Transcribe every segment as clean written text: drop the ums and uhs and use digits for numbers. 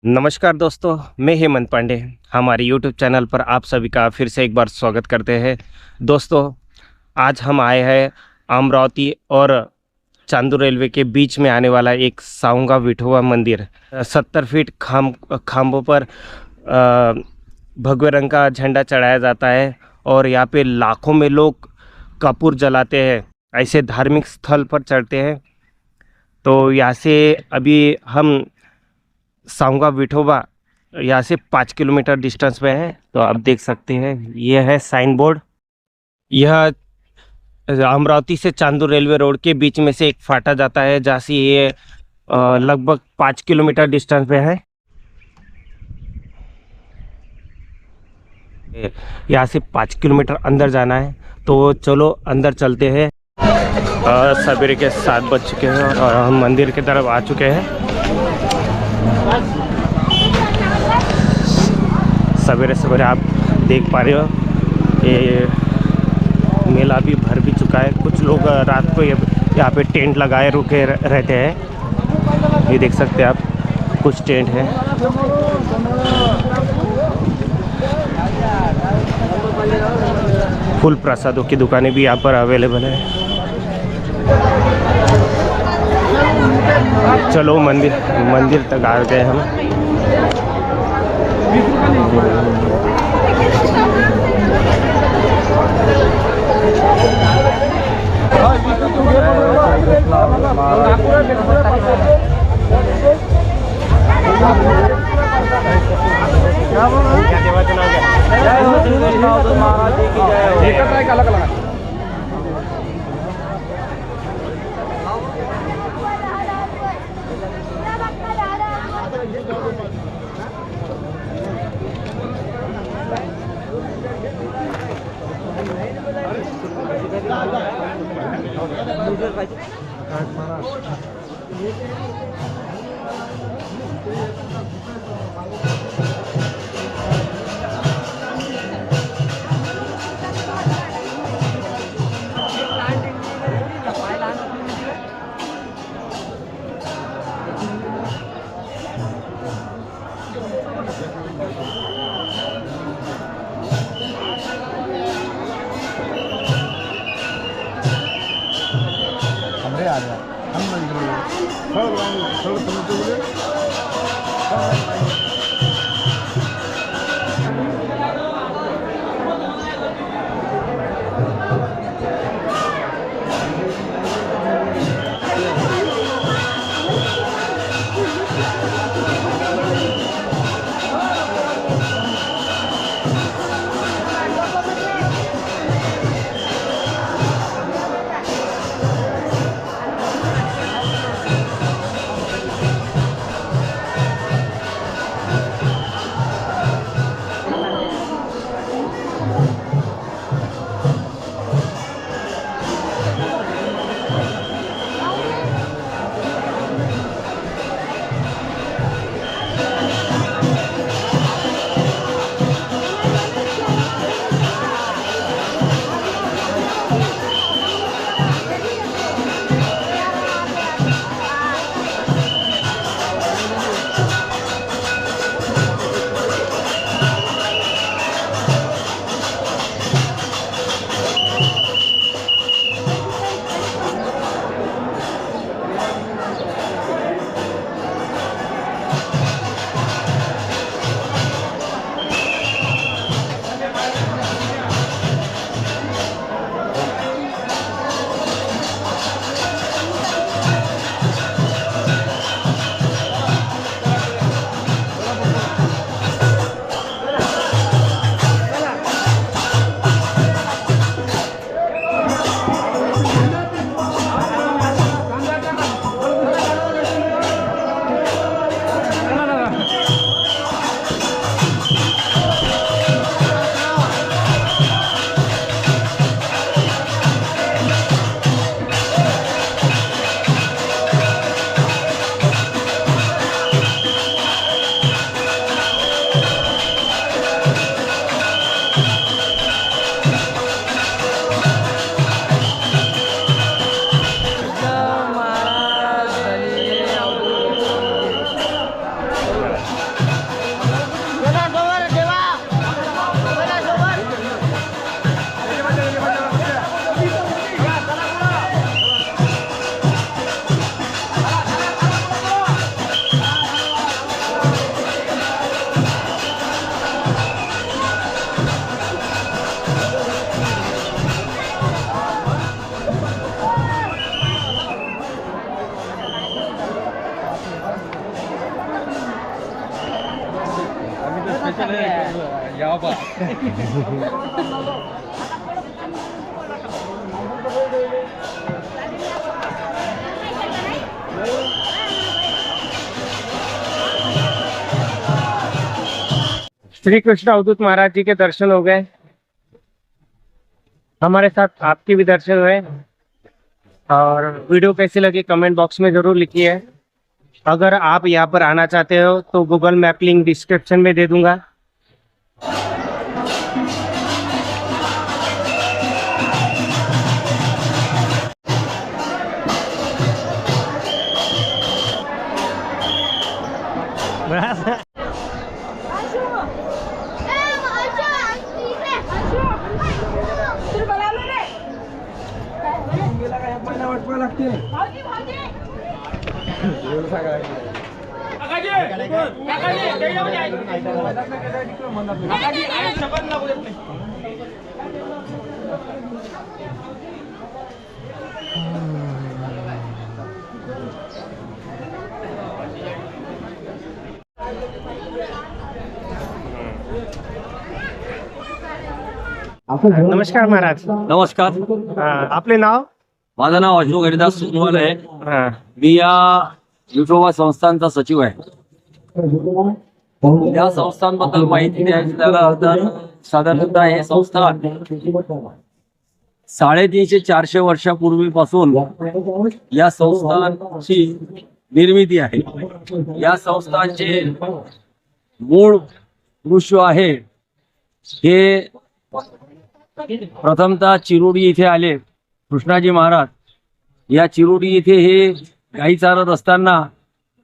नमस्कार दोस्तों, मैं हेमंत पांडे। हमारे यूट्यूब चैनल पर आप सभी का फिर से एक बार स्वागत करते हैं। दोस्तों, आज हम आए हैं अमरावती और चांदूर रेलवे के बीच में आने वाला एक साऊंगा विठोबा मंदिर। 70 फीट खांबों पर भगवे रंग का झंडा चढ़ाया जाता है और यहाँ पे लाखों में लोग कपूर जलाते हैं। ऐसे धार्मिक स्थल पर चढ़ते हैं। तो यहाँ से अभी हम साऊंगा विठोबा यहाँ से 5 किलोमीटर डिस्टेंस पे है। तो आप देख सकते हैं, ये है साइन बोर्ड। यह अमरावती से चांदूर रेलवे रोड के बीच में से एक फाटा जाता है, जहाँ से ये लगभग 5 किलोमीटर डिस्टेंस पे है। यहाँ से 5 किलोमीटर अंदर जाना है। तो चलो अंदर चलते हैं। सवेरे के 7 बज चुके हैं और हम मंदिर की तरफ आ चुके हैं। सवेरे सवेरे आप देख पा रहे हो, ये मेला भी भर भी चुका है। कुछ लोग रात को यहाँ पे टेंट लगाए रुके रहते हैं। ये देख सकते हैं आप, कुछ टेंट है। फुल प्रसादों की दुकानें भी यहाँ पर अवेलेबल है। चलो मंदिर तक आ गए हम। श्री कृष्ण अवधूत महाराज जी के दर्शन हो गए, हमारे साथ आपके भी दर्शन हुए। और वीडियो कैसी लगी कमेंट बॉक्स में जरूर लिखिए। अगर आप यहाँ पर आना चाहते हो तो गूगल मैप लिंक डिस्क्रिप्शन में दे दूंगा। नमस्कार महाराज. नमस्कार. आपले नाव? माझं नाव अशोक हरिदास सोनवाल आहे. हा. मी या विठोबा संस्थांचा सचिव आहे. या संस्थांबद्दल माहिती द्यायची झालं तर साधारणतः हे संस्थान 350-400 वर्षापूर्वीपासून या संस्थांची निर्मिती आहे. या संस्थांचे मूळ वृक्ष आहे हे प्रथमतः चिरोडी इथे आले. कृष्णाजी महाराज या चिरोडी इथे हे गाई चारत असताना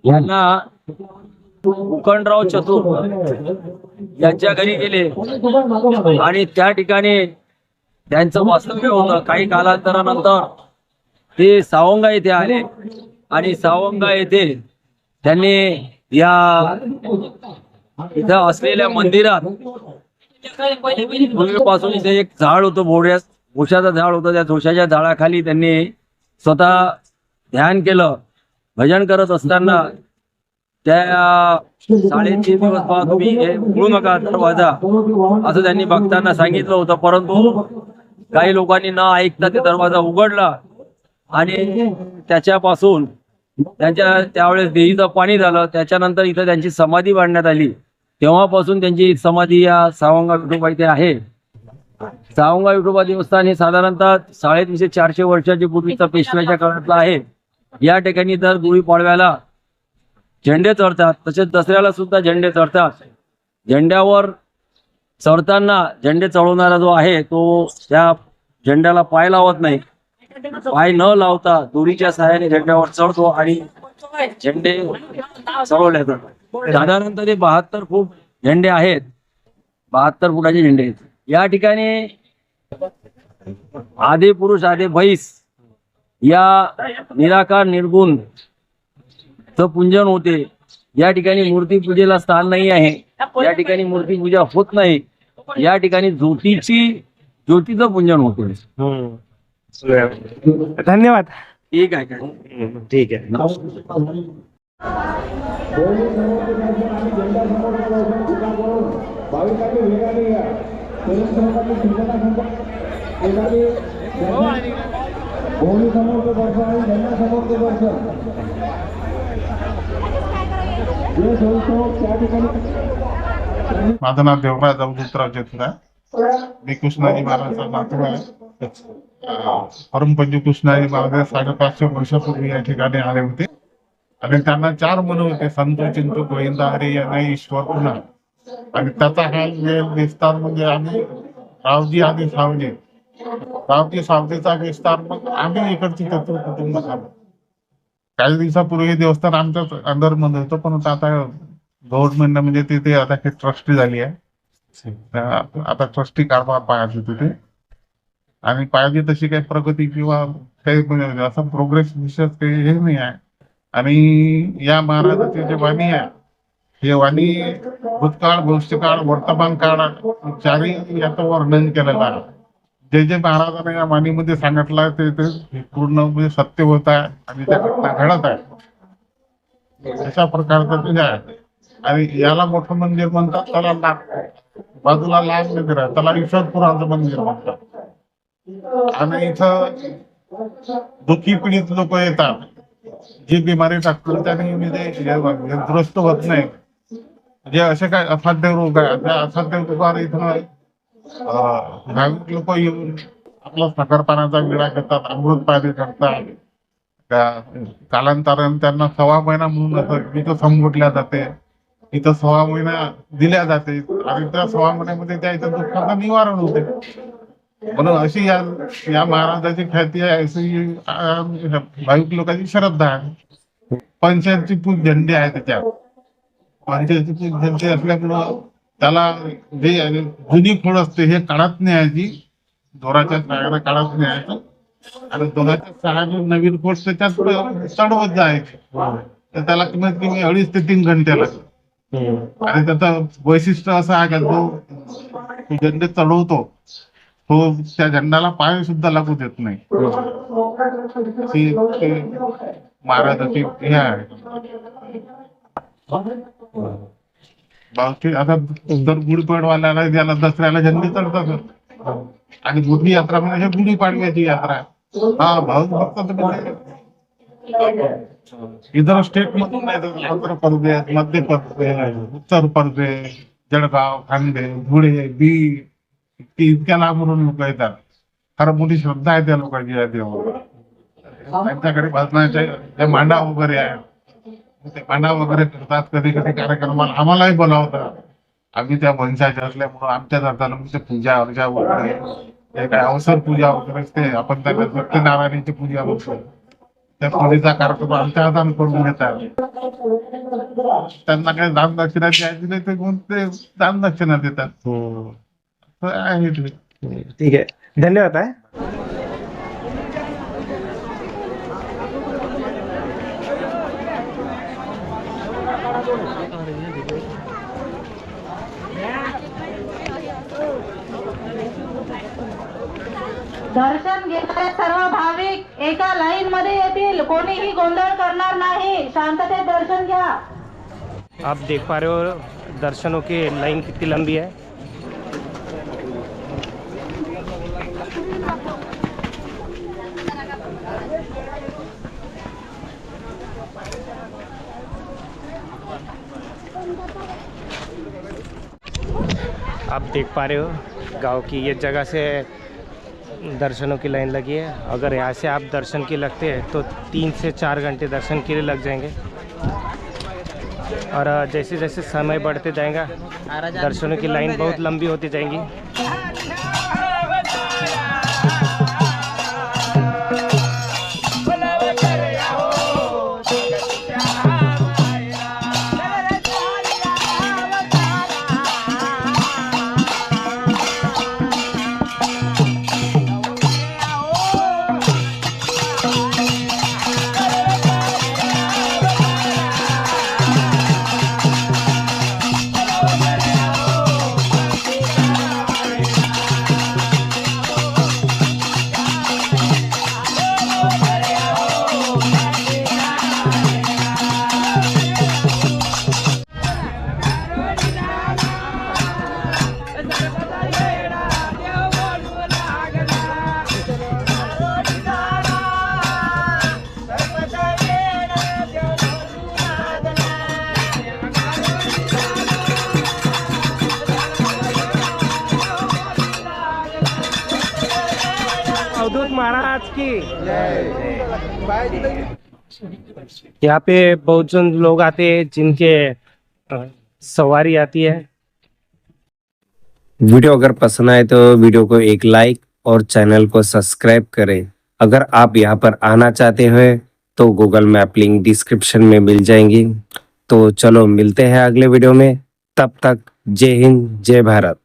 यांना मुखंडराव चतुर यांच्या घरी गेले आणि त्या ठिकाणी त्यांचं वास्तव्य होतं. काही कालांतरानंतर ते सावंगा येथे आले आणि सावंगा येथे त्यांनी या इथं असलेल्या मंदिरात पूर्वीपासून इथे एक झाड होतं, भोशाचं झाड होतं. त्या भोशाच्या झाडाखाली त्यांनी स्वतः ध्यान केलं. भजन करत असताना त्या 3.5 दिवस पहा तुम्ही हे उघडू नका दरवाजा असं त्यांनी भक्तांना सांगितलं होतं. परंतु काही लोकांनी न ऐकता ते दरवाजा उघडला आणि त्याच्यापासून त्यांच्या त्यावेळेस देवीचं पाणी झालं. त्याच्यानंतर इथं त्यांची समाधी बांधण्यात आली. तेव्हापासून त्यांची समाधी या सावंगा विठोबा इथे आहे. सावंगा विठोबा देवस्थान हे साधारणतः 350-400 वर्षाच्या पूर्वीचा पेशव्याच्या काळातला आहे. या ठिकाणी दर गुढीपाडव्याला झेंडे चढतात, तसेच दसऱ्याला सुद्धा झेंडे चढतात. झेंड्यावर चढताना झेंडे चढवणारा जो आहे तो त्या झेंड्याला पाय लावत नाही. पाय न लावता दोरीच्या सहाय्याने झेंड्यावर चढतो आणि झेंडे चढवले जातात. साधारणतः ते 72 फूट झेंडे आहेत. 72 फुटाचे झेंडे आहेत. या ठिकाणी आदे पुरुष आदे भैस या निराकार निर्गुण च पूजन होते. या ठिकाणी मूर्ती पूजेला स्थान नाही आहे. या ठिकाणी मूर्ती पूजा होत नाही. या ठिकाणी ज्योतीचं पूजन होते. धन्यवाद. ठीक आहे. ठीक आहे. माझं नाव देवराज अवधूतराव चतुर आहे. मी कृष्णाजी महाराजांचा नातू आहे. परमपूज्य कृष्णाजी महाराज 550 वर्षापूर्वी या ठिकाणी आले होते आणि त्यांना 4 मुलं होते, संत चिंतू गोविंद हरी आणि ईश्वर पुन्हा. आणि त्याचा हा विस्तार म्हणजे आम्ही रावजी आणि सावजी, रावजी सावजीचा विस्तार मग आम्ही इकडची चतुर कुटुंब झालो. काही दिवसापूर्वी देवस्थान आमच्याच अंडरमध्ये होतं, पण आता गव्हर्नमेंट म्हणजे तिथे आता हे ट्रस्टी झाली आहे. आता ट्रस्टी कारभार पाहायची तिथे आणि पाहिजे तशी काही प्रगती किंवा काही म्हणजे असं प्रोग्रेस विशेष काही हे नाही आहे. आणि या महाराजाची जे वाणी आहे हे वाणी भूतकाळ, भविष्यकाळ, वर्तमान काळ चारही याचं वर्णन केलेलं आहे. जे जे महाराजांनी या वाणीमध्ये सांगितलं आहे ते पूर्ण म्हणजे सत्य होत आहे आणि त्या घटना घडत आहे. अशा प्रकारचं ते आहे. आणि याला मोठं मंदिर म्हणतात, त्याला बाजूला लहान मंदिर आहे, त्याला ईश्वरपुराचं मंदिर म्हणतात. आणि इथं दुःखी पीडित लोक येतात, जी बिमारी टाकतात त्यांनी म्हणजे दुरुस्त होत नाही, म्हणजे असे काय असाध्य रोग आहे, त्या असाध्य रोगावर इथं भाविक लोक येऊन आपला साखरपाण्याचा विडा घेतात, अमृत पाणी करतात. कालांतराने त्यांना 1.25 महिना म्हणून असं इथं संबोधल्या जाते, इथं 1.25 महिना दिल्या जाते आणि त्या 1.25 महिन्यामध्ये त्या इथं दुःखाचं निवारण होते. म्हणून अशी या महाराजाची ख्याती आहे, अशी भाविक लोकांची श्रद्धा आहे. पंचायतची पूज झंडी आहे त्याच्यात. पंचायतची पूज झंडी असल्यामुळं त्याला जे जुनी खोड असते हे काढत न्यायची, दोराच्या सहाय्याने काढत न्यायचं आणि दोराच्या सहाय्याने नवीन खोड त्याच्यात चढवत जायचे. तर त्याला कमीत कमी 2.5 ते 3 घंटे लागतात. आणि त्याचं वैशिष्ट्य असं आहे का जो झेंडे चढवतो तो त्या झेंड्याला पाय सुद्धा लागू देत नाही. महाराजाची हे आहे. बाकी आता दर गुढीपाडवाला ज्याला दसऱ्याला झेंडे चढतात आणि गुढी यात्रा म्हणजे गुढीपाडव्याची यात्रा आहे. हा भाविक भक्त इतर स्टेट मधून नाही तर आंध्र प्रदेश, मध्य प्रदेश, उत्तर प्रदेश, जळगाव, खानदेश, धुळे, बीड इतक्या लांबून लोक येतात. फार मोठी श्रद्धा आहे त्या लोकांची या देवावर. त्यांच्याकडे भजनाचे मांडा वगैरे आहे, ते मांडा वगैरे करतात. कधी कधी कार्यक्रमाला आम्हालाही बोलावतात. आम्ही त्या वंशाचे असल्यामुळं आमच्या जाताना पूजा अर्चा वगैरे काय अवसर पूजा वगैरे असते, आपण त्याला सत्यनारायणाची पूजा म्हणतो, त्या पूजेचा कार्यक्रम आमच्या हाताने करून घेतात. त्यांना काही दान दक्षिणा द्यायची नाही ते कोण ते दान दक्षिणा देतात. आहे ते. ठीक है, धन्यवाद है. दर्शन घेणारे सर्व भाविक एका लाईन मध्ये येतील, कोणीही गोंधळ करणार नाही. शांततेत दर्शन घ्या. आप देख पा रहे हो दर्शनों की लाइन कितनी लंबी है. आप देख पा रहे हो गांव की ये जगह से दर्शनों की लाइन लगी है. अगर यहाँ से आप दर्शन के लगते हैं तो 3 से 4 घंटे दर्शन के लिए लग जाएंगे. और जैसे जैसे समय बढ़ते जाएगा दर्शनों की लाइन बहुत लंबी होती जाएंगी. अवधूत महाराज की यहाँ पे बहुत जन लोग आते हैं जिनके सवारी आती है. वीडियो अगर पसंद आए तो वीडियो को एक लाइक और चैनल को सब्सक्राइब करें. अगर आप यहाँ पर आना चाहते हैं तो गूगल मैप लिंक डिस्क्रिप्शन में मिल जाएंगी. तो चलो मिलते हैं अगले वीडियो में. तब तक जय हिंद, जय भारत.